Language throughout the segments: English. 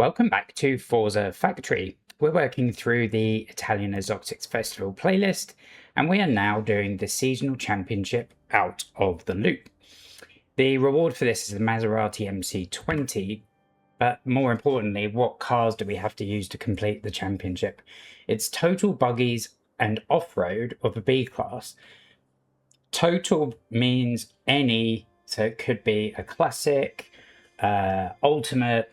Welcome back to Forza Factory. We're working through the Italian Exotics Festival playlist, and we are now doing the Seasonal Championship Out of the Loop. The reward for this is the Maserati MC20, but more importantly, what cars do we have to use to complete the championship? It's total buggies and off-road of a B-Class. Total means any, so it could be a classic, ultimate,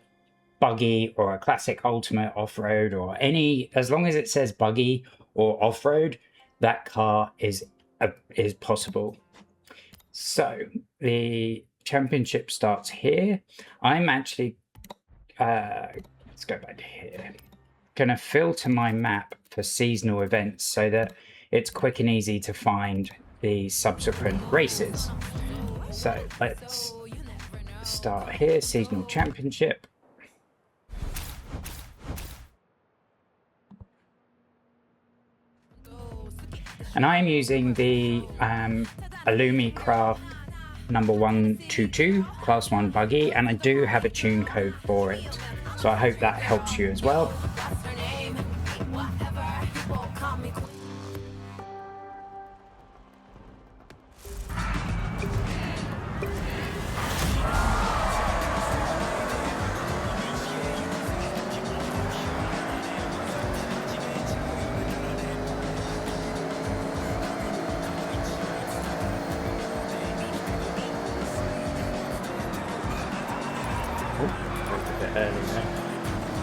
buggy, or a classic ultimate off-road, or any, as long as it says buggy or off-road, that car is possible. So the championship starts here. I'm actually let's go back to here, gonna filter my map for seasonal events so that it's quick and easy to find the subsequent races. So let's start here, seasonal championship. And I'm using the Alumicraft number 122 class 1 buggy, and I do have a tune code for it, so I hope that helps you as well.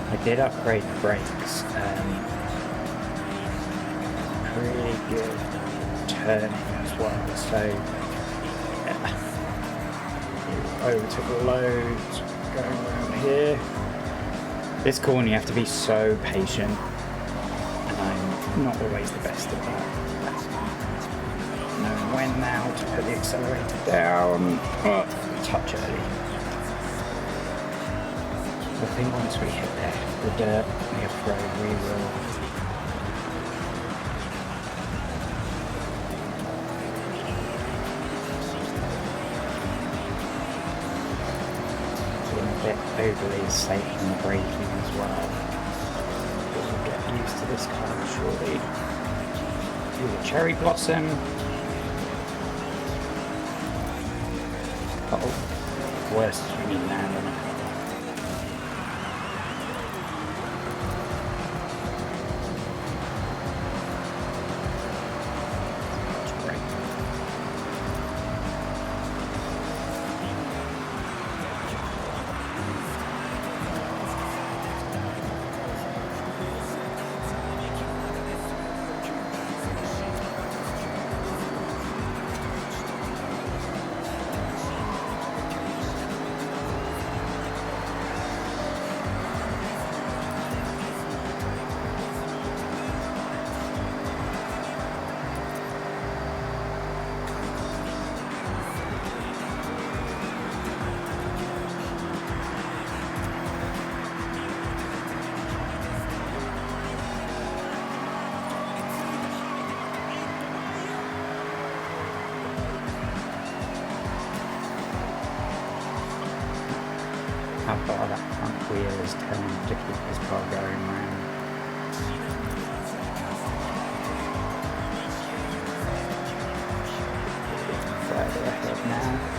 I did upgrade the brakes, pretty good turning as well, so yeah. Overtook loads going around here. This corner you have to be so patient, and I'm not always the best at that. Knowing when now to put the accelerator down, touch early. I think once we hit the dirt, the off-road, we will be a bit overly safe in the braking as well. We'll get used to this car shortly. Do the cherry blossom. Oh, worst swinging land on it. How far that front wheel is turning to keep this car going round. Further ahead now.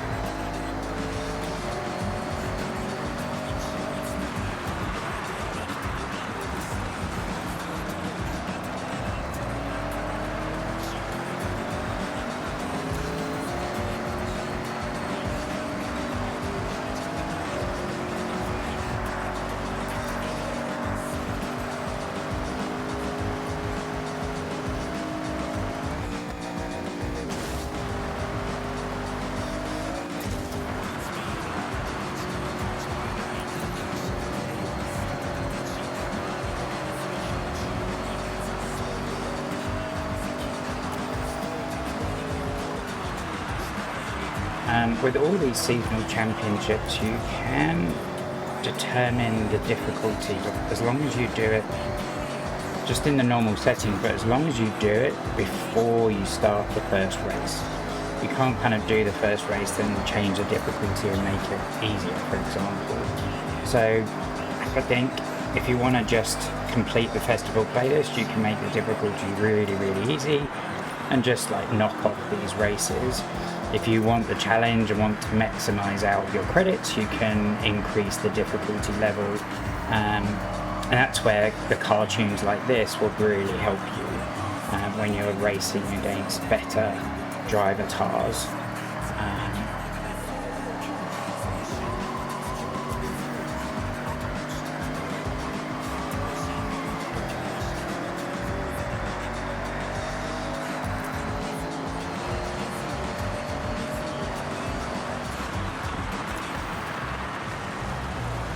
With all these seasonal championships, you can determine the difficulty as long as you do it just in the normal setting, but as long as you do it before you start the first race. You can't kind of do the first race then change the difficulty and make it easier, for example. So I think if you want to just complete the festival playlist, you can make the difficulty really, really easy and just like knock off these races. If you want the challenge and want to maximize out your credits, you can increase the difficulty level, and that's where the car tunes like this will really help you when you're racing against better driver cars.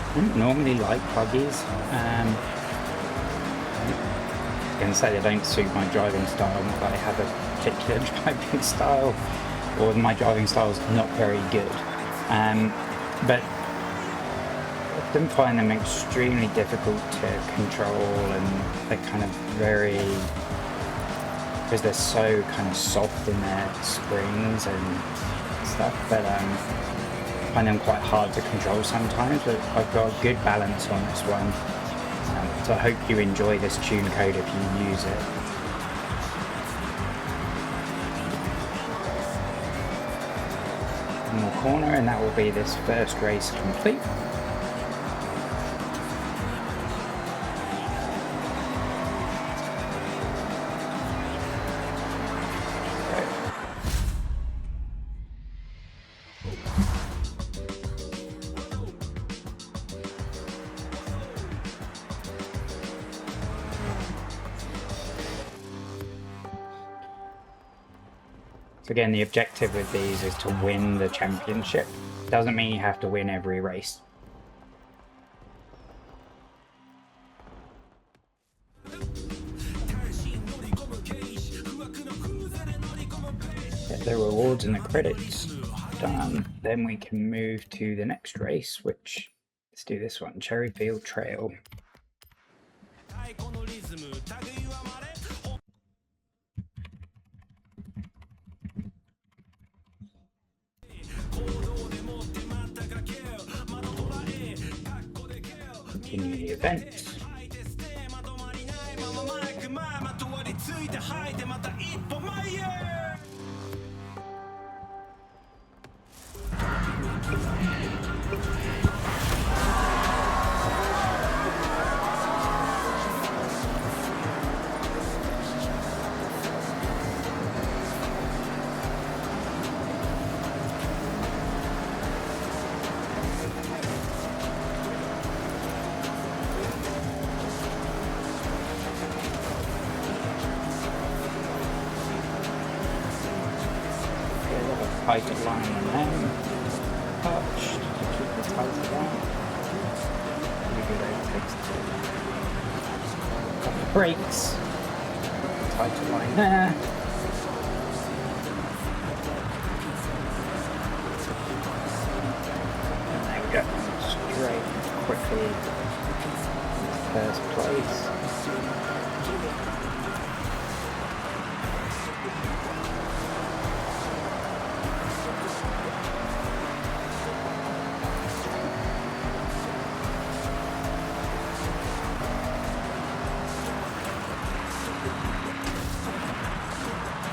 I don't normally like buggies. I was going to say they don't suit my driving style, not that I have a particular driving style, or my driving style is not very good. But I often find them extremely difficult to control, and they're kind of very, because they're so kind of soft in their springs and stuff, but I find them quite hard to control sometimes, but I've got a good balance on this one. So I hope you enjoy this tune code if you use it. One more corner and that will be this first race complete. So again, the objective with these is to win the championship. Doesn't mean you have to win every race. Get the rewards and the credits done. Then we can move to the next race, which, let's do this one, Cherryfield Trail. Continue the event. Tighter line and then touch to keep the tighter line. Pretty good overtakes. Couple of brakes. Tighter line there. And there we go. Straight quickly. First place.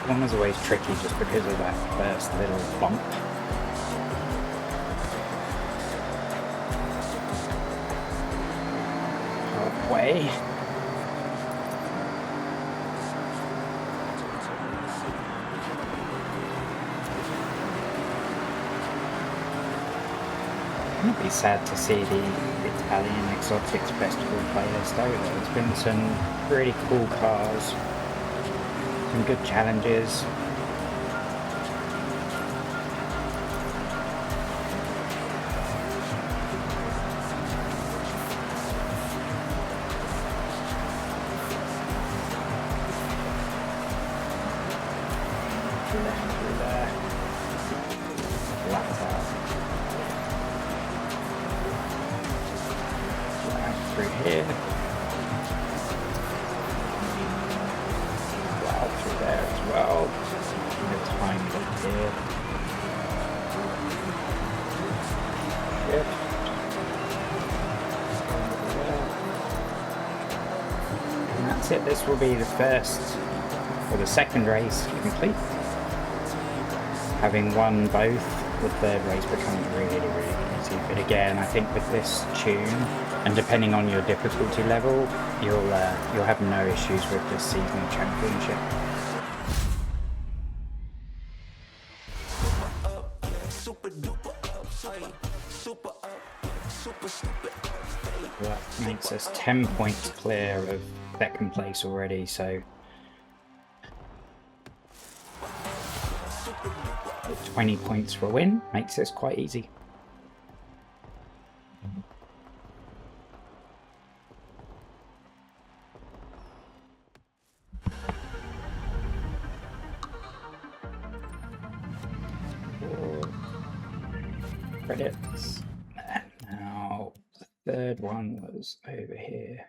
One was always tricky just because of that first little bump. Halfway. It'd be sad to see the Italian Exotics Festival playlist over. There's been some really cool cars. Some good challenges. Left through there. Flat out. Flat through here. There as well. The time up here. Shift. that's it. This will be the first or the second race complete. Having won both, the third race becomes really easy. But again, I think with this tune, and depending on your difficulty level, you'll have no issues with this seasonal championship. That makes us 10 points clear of second place already, so 20 points for a win makes this quite easy. Credits. Now the third one was over here.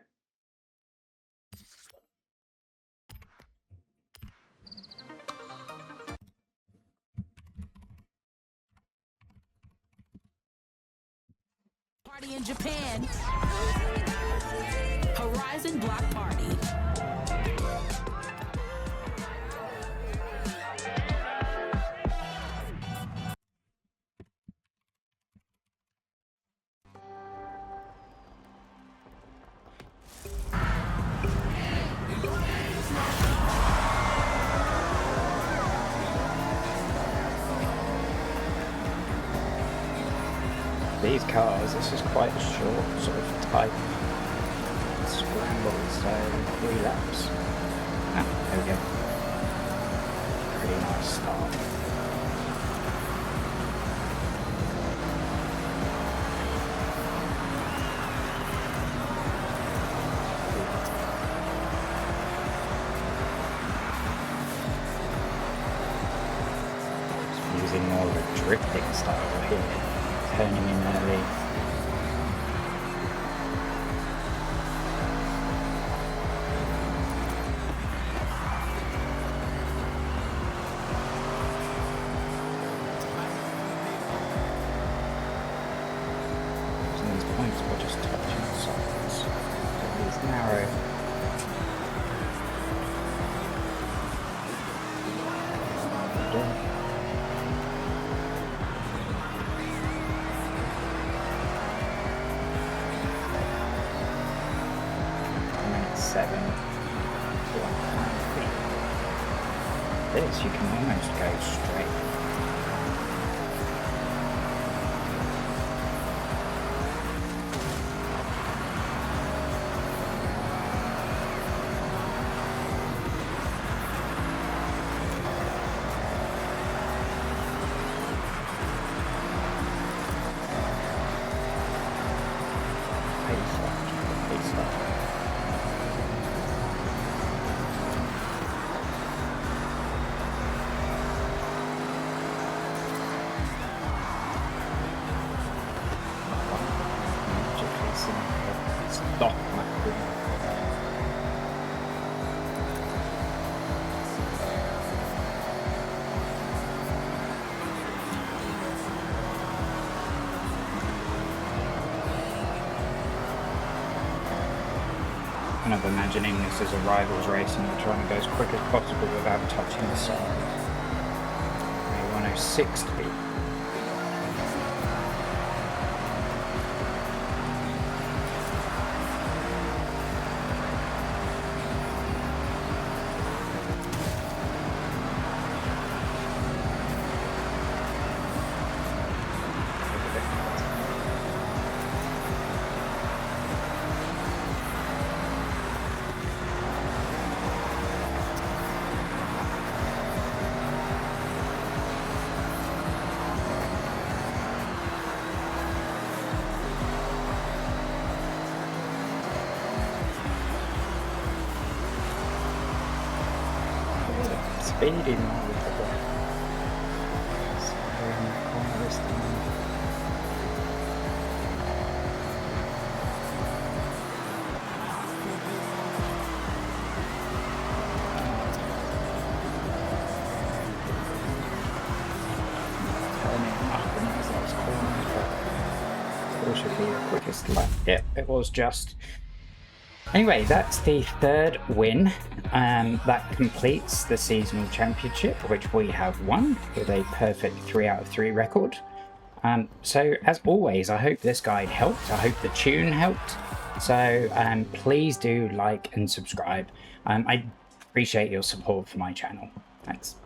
Party in Japan. Horizon Block Party. These cars, this is quite a short sort of type scramble, so 3 laps. Ah, there we go. Pretty nice start. Just using more of a drifting style here. Turning in early. Using these points by just touching the sides. It's narrow. This, you can almost go straight. Pace up. Stop. Kind of imagining this as a rivals race and you're trying to go as quick as possible without touching the side. 106 to beat. Speeding all the way. So in the corner this time. Turning up and as those corners, but it should be the quickest lap. Yeah, it was just. Anyway, that's the third win. That completes the seasonal championship, which we have won with a perfect 3 out of 3 record. So as always, I hope this guide helped. I hope the tune helped. So please do like and subscribe. I appreciate your support for my channel. Thanks.